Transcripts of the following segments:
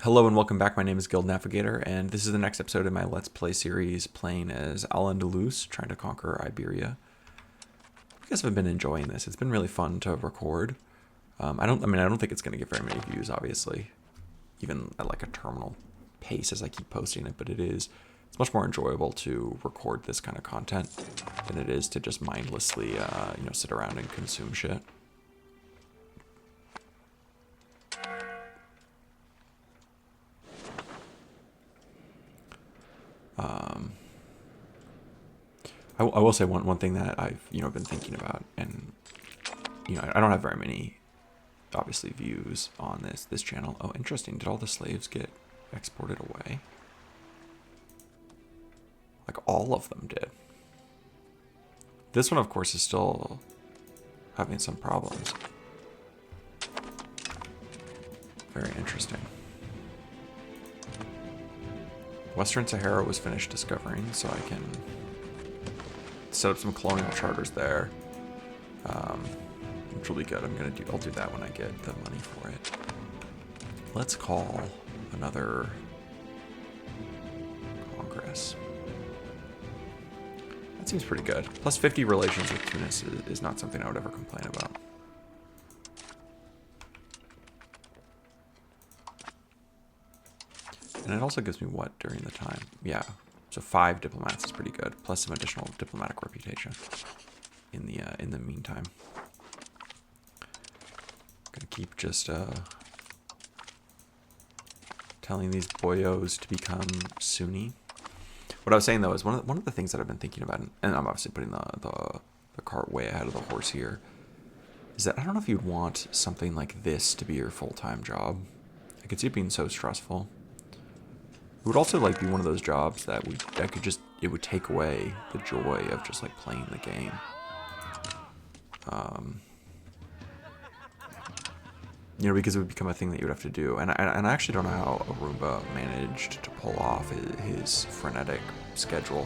Hello and welcome back. My name is Guild Navigator, and this is the next episode in my Let's Play series playing as Al-Andalus, trying to conquer Iberia. You guys have been enjoying this. It's been really fun to record. I don't think it's going to get very many views, obviously, even at like a terminal pace as I keep posting it, but it's much more enjoyable to record this kind of content than it is to just mindlessly, sit around and consume shit. I will say one thing that I've been thinking about, and I don't have very many obviously views on this channel. Oh, interesting. Did all the slaves get exported away? Like all of them did. This one, of course, is still having some problems. Very interesting. Western Sahara was finished discovering, so I can set up some colonial charters there, which will be good. I'll do that when I get the money for it. Let's call another Congress. That seems pretty good. Plus 50 relations with Tunis is not something I would ever complain about. And it also gives me what during the time? Yeah. So 5 diplomats is pretty good, plus some additional diplomatic reputation in the meantime. Gonna keep just telling these boyos to become Sunni. What I was saying though is one of the things that I've been thinking about, and I'm obviously putting the cart way ahead of the horse here, is that I don't know if you'd want something like this to be your full-time job. I could see it being so stressful. It would also be one of those jobs that it would take away the joy of just playing the game. Because it would become a thing that you would have to do. And I actually don't know how Arumba managed to pull off his frenetic schedule.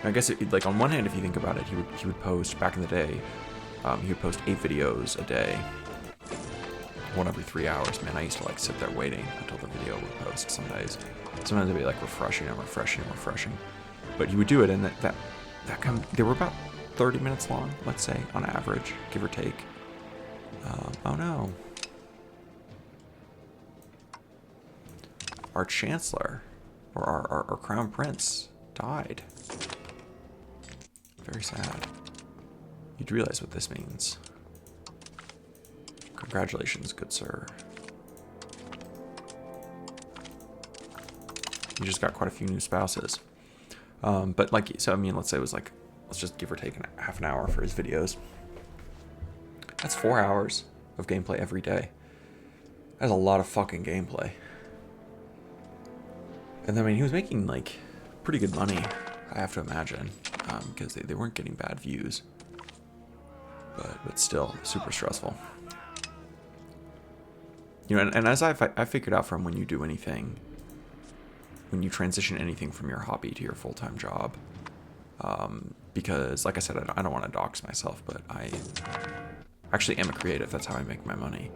And I guess on one hand, if you think about it, he would post back in the day. He would post 8 videos a day, one every 3 hours. Man, I used to sit there waiting until the video would post some days. Sometimes it'd be refreshing and refreshing and refreshing. But he would do it, and they were about 30 minutes long, let's say, on average, give or take. Oh no. Our Chancellor, or our Crown Prince, died. Very sad. You'd realize what this means. Congratulations, good sir. You just got quite a few new spouses. But let's say it was let's just give or take half an hour for his videos. That's 4 hours of gameplay every day. That's a lot of fucking gameplay. And he was making pretty good money, I have to imagine, because they weren't getting bad views. But still, super stressful. And as I figured out from when you do anything, when you transition anything from your hobby to your full-time job, because like I said, I don't want to dox myself, but I actually am a creative. That's how I make my money.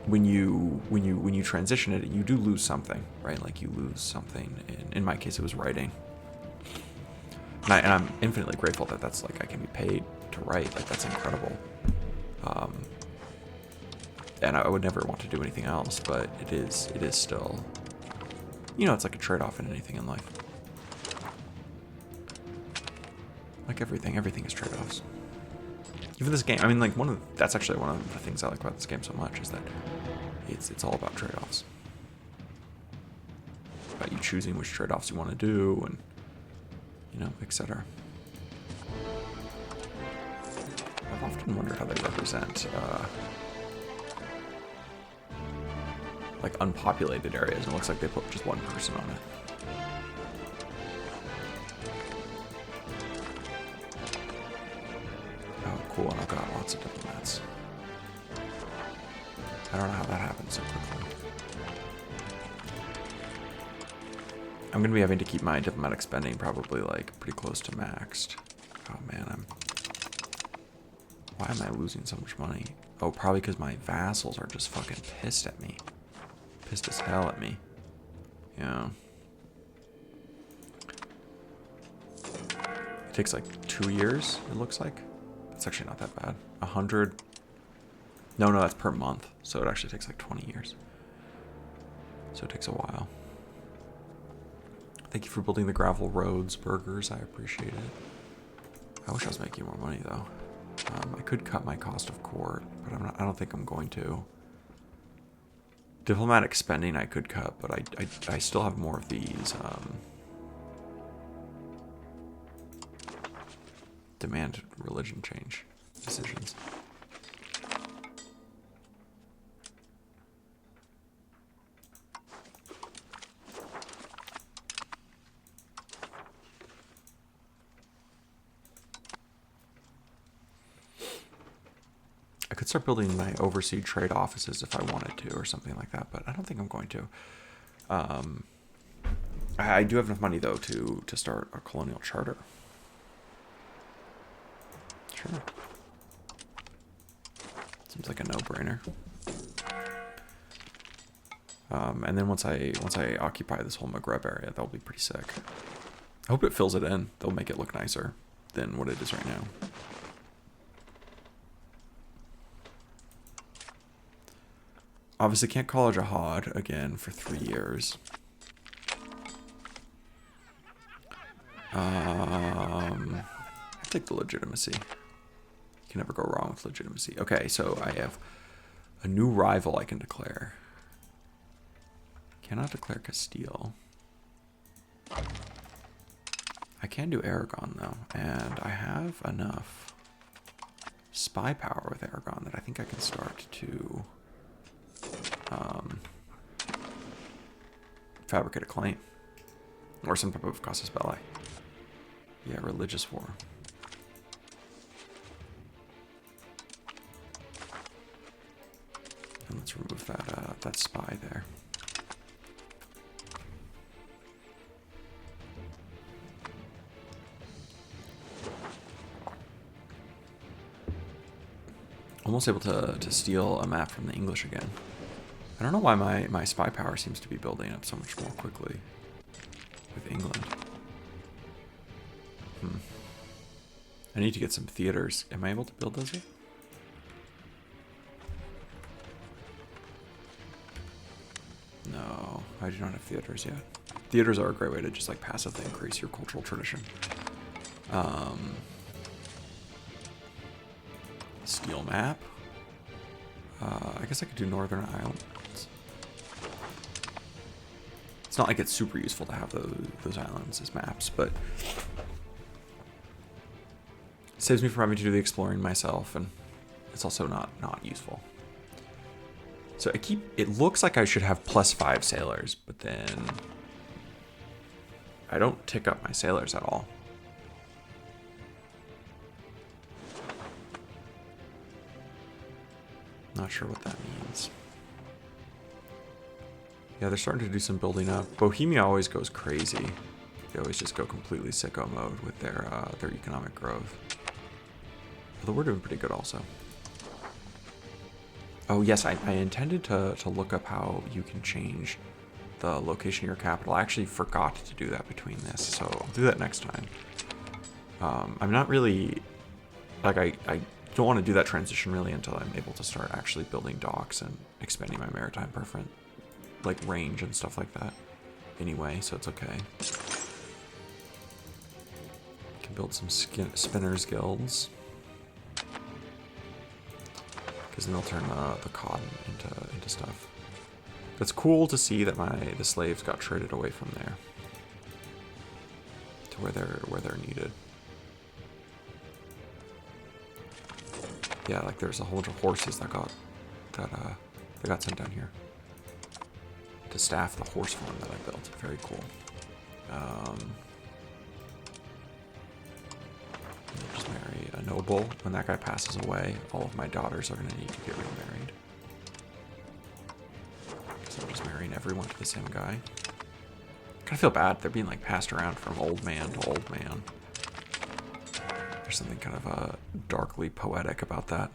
When you transition it, you do lose something, right? You lose something. In my case, it was writing, and I'm infinitely grateful that that's I can be paid to write. That's incredible. And I would never want to do anything else, but it is still, it's like a trade-off in anything in life. Everything is trade-offs. Even this game, that's actually one of the things I like about this game so much, is that it's all about trade-offs. About you choosing which trade-offs you want to do, and, etc. I've often wondered how they represent, unpopulated areas, and it looks like they put just one person on it. Oh, cool, and I've got lots of diplomats. I don't know how that happened so quickly. I'm going to be having to keep my diplomatic spending probably, pretty close to maxed. Oh, man, Why am I losing so much money? Oh, probably because my vassals are just fucking pissed at me. pissed as hell at me. Yeah. It takes like 2 years, it looks like. That's actually not that bad. 100. No, that's per month. So it actually takes like 20 years. So it takes a while. Thank you for building the gravel roads, burgers. I appreciate it. I wish I was making more money though. I could cut my cost of court, but I don't think I'm going to. Diplomatic spending I could cut, but I still have more of these. Demand religion change decisions. I could start building my overseas trade offices if I wanted to, or something like that, but I don't think I'm going to. I do have enough money though to start a colonial charter. Sure. Seems like a no-brainer. And then once I occupy this whole Maghreb area, that'll be pretty sick. I hope it fills it in. They'll make it look nicer than what it is right now. Obviously can't call a jihad again for 3 years. I take the legitimacy. You can never go wrong with legitimacy. Okay, so I have a new rival I can declare. Cannot declare Castile. I can do Aragon though, and I have enough spy power with Aragon that I think I can start to fabricate a claim. Or some type of casus belli. Yeah, religious war. And let's remove that spy there. Almost able to steal a map from the English again. I don't know why my spy power seems to be building up so much more quickly with England. I need to get some theaters. Am I able to build those yet? No, I do not have theaters yet. Theaters are a great way to just like passively increase your cultural tradition. Steel map. I guess I could do Northern Ireland. It's not like it's super useful to have those islands as maps, but it saves me from having to do the exploring myself, and it's also not useful. So it looks like I should have +5 sailors, but then I don't tick up my sailors at all. Not sure what that means. Yeah, they're starting to do some building up. Bohemia always goes crazy. They always just go completely sicko mode with their economic growth. Although we're doing pretty good also. Oh yes, I intended to look up how you can change the location of your capital. I actually forgot to do that between this, so I'll do that next time. I'm not really, like I don't want to do that transition really until I'm able to start actually building docks and expanding my maritime preference, like range and stuff like that anyway, so it's okay. Can build some spinners guilds, because then they'll turn the cotton into stuff. It's cool to see that the slaves got traded away from there to where they're needed. Yeah, like there's a whole bunch of horses that got sent down here to staff the horse farm that I built. Very cool. I'll just marry a noble. When that guy passes away, all of my daughters are going to need to get remarried. So I'm just marrying everyone to the same guy. Kind of feel bad. They're being like passed around from old man to old man. There's something kind of darkly poetic about that.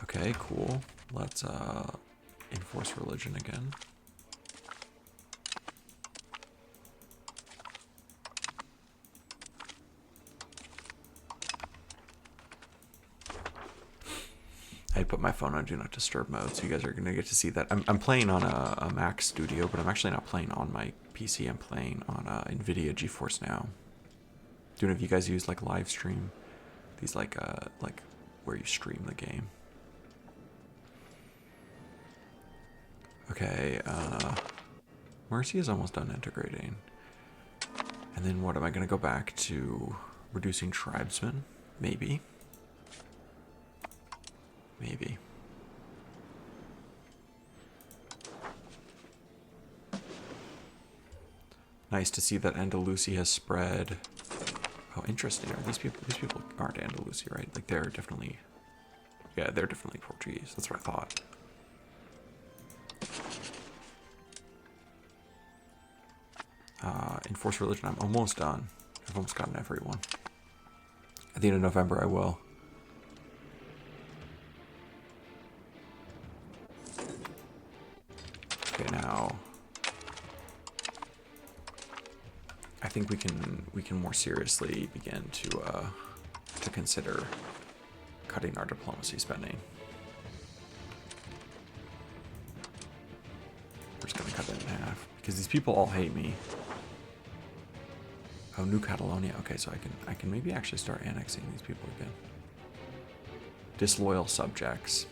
Okay, cool. Let's enforce religion again. I put my phone on Do Not Disturb mode, so you guys are going to get to see that. I'm playing on a Mac Studio, but I'm actually not playing on my PC. I'm playing on NVIDIA GeForce Now. Do you know if you guys use like live stream? These like where you stream the game. Okay, Mercy is almost done integrating. And then what, am I going to go back to reducing tribesmen? Maybe. Maybe. Nice to see that Andalusia has spread. Oh, interesting. Are these people? These people aren't Andalusia, right? Like they're definitely. Yeah, they're definitely Portuguese. That's what I thought. Enforce religion. I'm almost done. I've almost gotten everyone. At the end of November, I will. Okay, now I think we can more seriously begin to consider cutting our diplomacy spending. We're just gonna cut it in half because these people all hate me. Oh, New Catalonia. Okay, so I can maybe actually start annexing these people again. Disloyal subjects.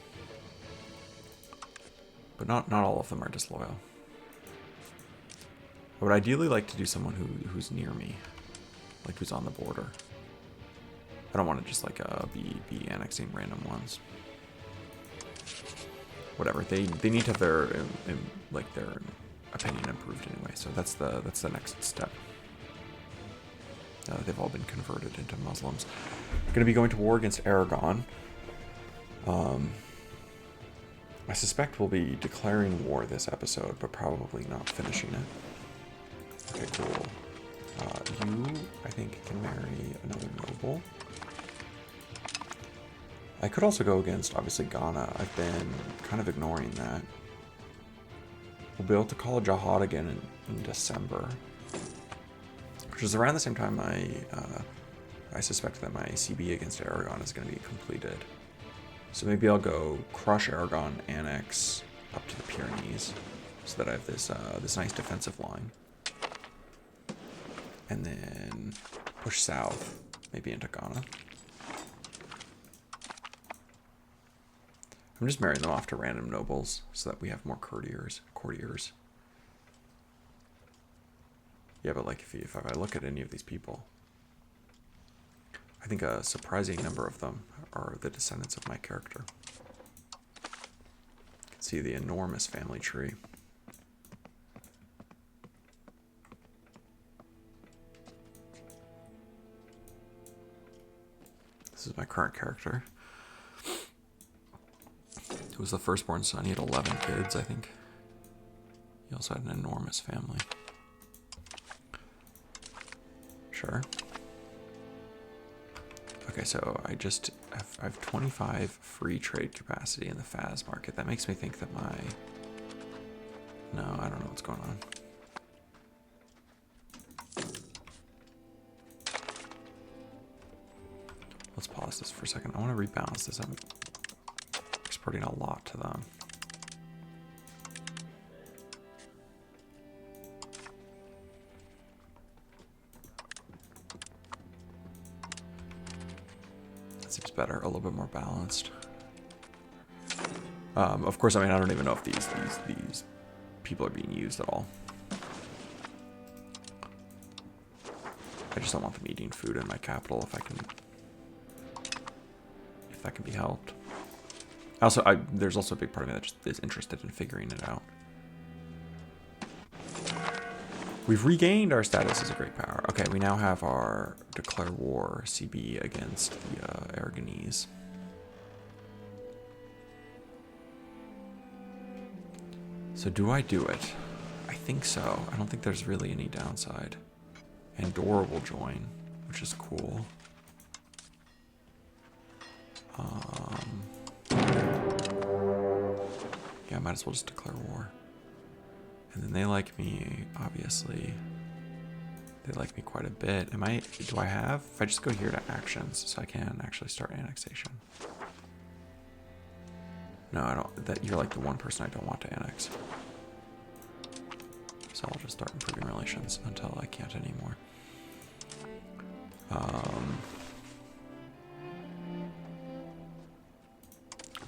But not all of them are disloyal. I would ideally like to do someone who's near me, like who's on the border. I don't want to just like be annexing random ones. Whatever, they need to have their opinion improved anyway. So that's the next step. They've all been converted into Muslims. Going to be going to war against Aragon. I suspect we'll be declaring war this episode, but probably not finishing it. Okay, cool. You, I think, can marry another noble. I could also go against, obviously, Ghana. I've been kind of ignoring that. We'll be able to call a jihad again in December. Which is around the same time I suspect that my CB against Aragon is going to be completed. So maybe I'll go crush Aragon, annex up to the Pyrenees, so that I have this nice defensive line. And then push south, maybe into Ghana. I'm just marrying them off to random nobles so that we have more courtiers. Yeah, but like if I look at any of these people, I think a surprising number of them are the descendants of my character. You can see the enormous family tree. This is my current character. He was the firstborn son. He had 11 kids, I think. He also had an enormous family. Sure. Okay, so I have 25 free trade capacity in the FAS market. That makes me think that my... No, I don't know what's going on. Let's pause this for a second. I want to rebalance this. I'm exporting a lot to them. Seems better, a little bit more balanced. Of course, I mean, I don't even know if these people are being used at all. I just don't want them eating food in my capital if that can be helped. Also, there's also a big part of me that just is interested in figuring it out. We've regained our status as a great power. Okay, we now have our declare war CB against the Aragonese. So do I do it? I think so. I don't think there's really any downside. Andorra will join, which is cool. Yeah, I might as well just declare war. And then they like me, obviously. They like me quite a bit. Do I have? If I just go here to actions, so I can actually start annexation. No, I don't. You're like the one person I don't want to annex. So I'll just start improving relations until I can't anymore.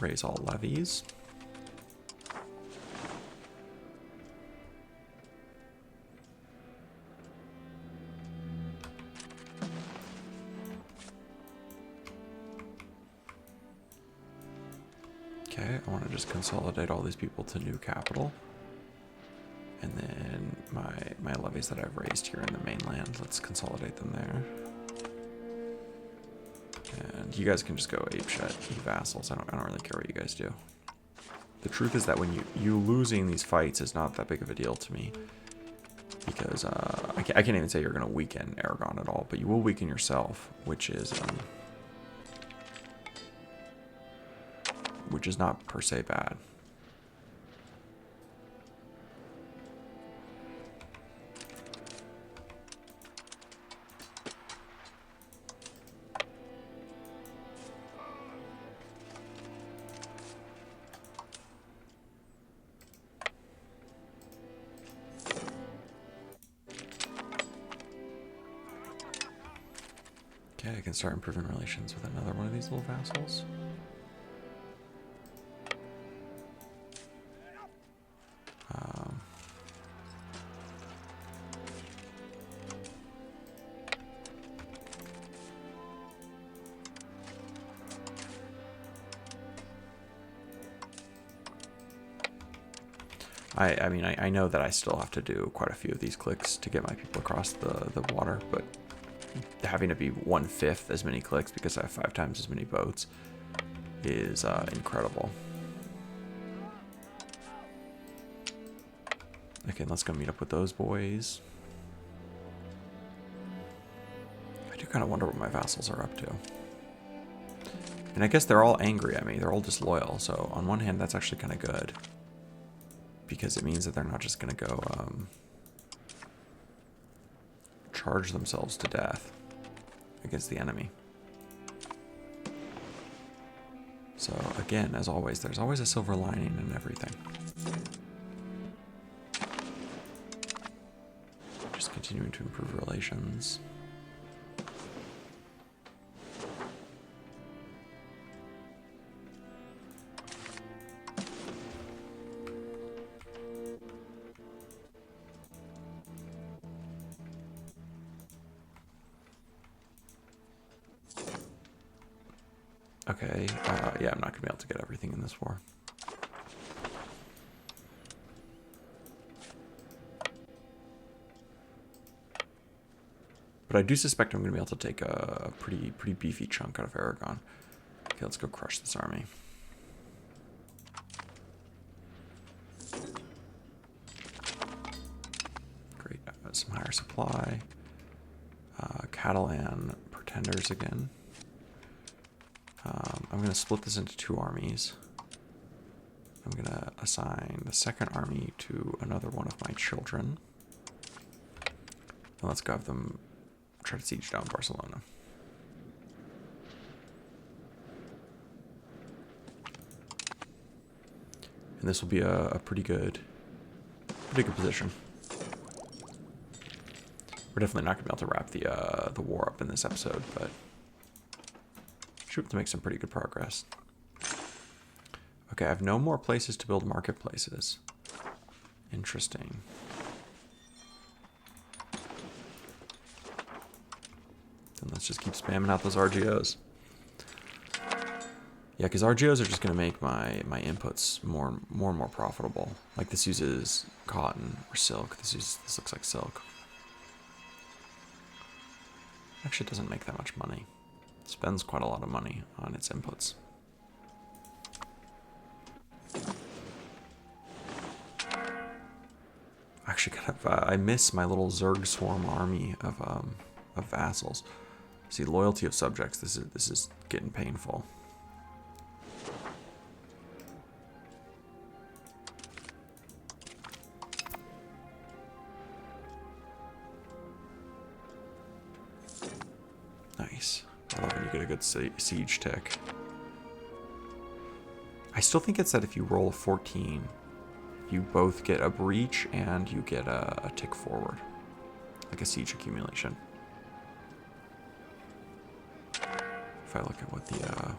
Raise all levies. Okay, I want to just consolidate all these people to new capital. And then my levies that I've raised here in the mainland, let's consolidate them there. And you guys can just go apeshit, you vassals. I don't really care what you guys do. The truth is that when you losing these fights is not that big of a deal to me. Because I can't even say you're going to weaken Aragon at all, but you will weaken yourself, which is not per se bad. Okay, I can start improving relations with another one of these little vassals. I mean, I know that I still have to do quite a few of these clicks to get my people across the water, but having to be 1/5 as many clicks because I have 5 times as many boats is incredible. Okay, let's go meet up with those boys. I do kind of wonder what my vassals are up to. And I guess they're all angry at me. They're all disloyal. So on one hand, that's actually kind of good. Because it means that they're not just going to go charge themselves to death against the enemy. So again, as always, there's always a silver lining in everything. Just continuing to improve relations. Okay, yeah, I'm not going to be able to get everything in this war. But I do suspect I'm going to be able to take a pretty beefy chunk out of Aragon. Okay, let's go crush this army. Great, some higher supply. Catalan pretenders again. I'm going to split this into 2 armies. I'm going to assign the second army to another one of my children. And let's go have them try to siege down Barcelona. And this will be a pretty good position. We're definitely not going to be able to wrap the war up in this episode, but should be able to make some pretty good progress. Okay, I have no more places to build marketplaces. Interesting. Then let's just keep spamming out those RGOs. Yeah, because RGOs are just going to make my inputs more and more profitable. Like this uses cotton or silk. This looks like silk. Actually, it doesn't make that much money. It spends quite a lot of money on its inputs. Actually, kind of, I miss my little Zerg swarm army of vassals. See, loyalty of subjects. This is getting painful. Nice. I love when you get a good siege tick. I still think it's that if you roll a 14, you both get a breach and you get a tick forward. Like a siege accumulation. If I look at what the...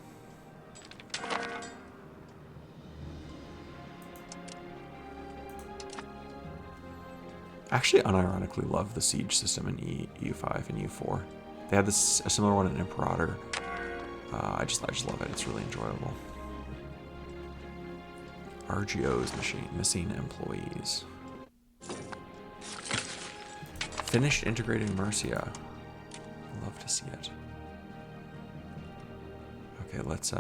I actually unironically love the siege system in EU5 and EU4. They had a similar one in Imperator. I just love it. It's really enjoyable. RGO's missing employees. Finished integrating Mercia. Love to see it. Okay, let's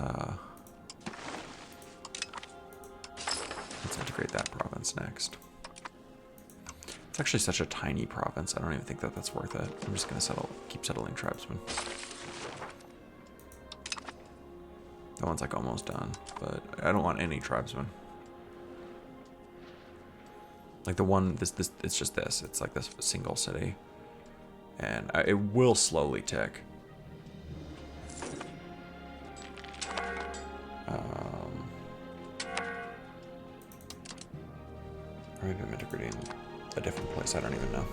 integrate that province next. It's actually such a tiny province. I don't even think that that's worth it. I'm just gonna keep settling tribesmen. That one's like almost done, but I don't want any tribesmen. Like the one, it's just this. It's like this single city, and it will slowly tick. Or maybe I'm integrating a different place. I don't even know.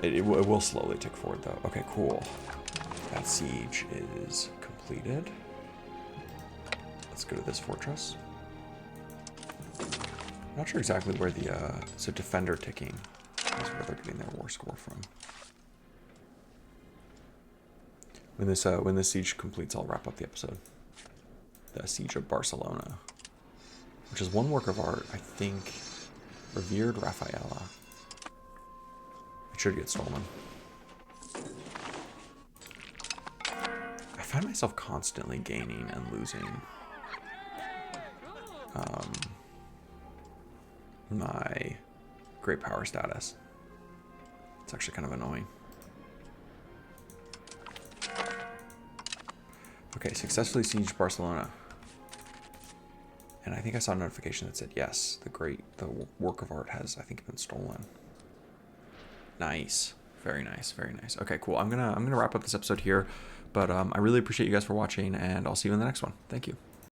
It will slowly tick forward though. Okay, cool. That siege is completed. Let's go to this fortress. I'm not sure exactly where the so defender ticking is where they're getting their war score from. When this siege completes, I'll wrap up the episode. The siege of Barcelona, which is one work of art, I think, revered Rafaela. It should get stolen. I find myself constantly gaining and losing my great power status. It's actually kind of annoying. Okay, successfully sieged Barcelona. And I think I saw a notification that said, yes, the work of art has, I think, been stolen. Nice. Very nice, very nice. Okay, cool. I'm gonna wrap up this episode here, but I really appreciate you guys for watching, and I'll see you in the next one. Thank you.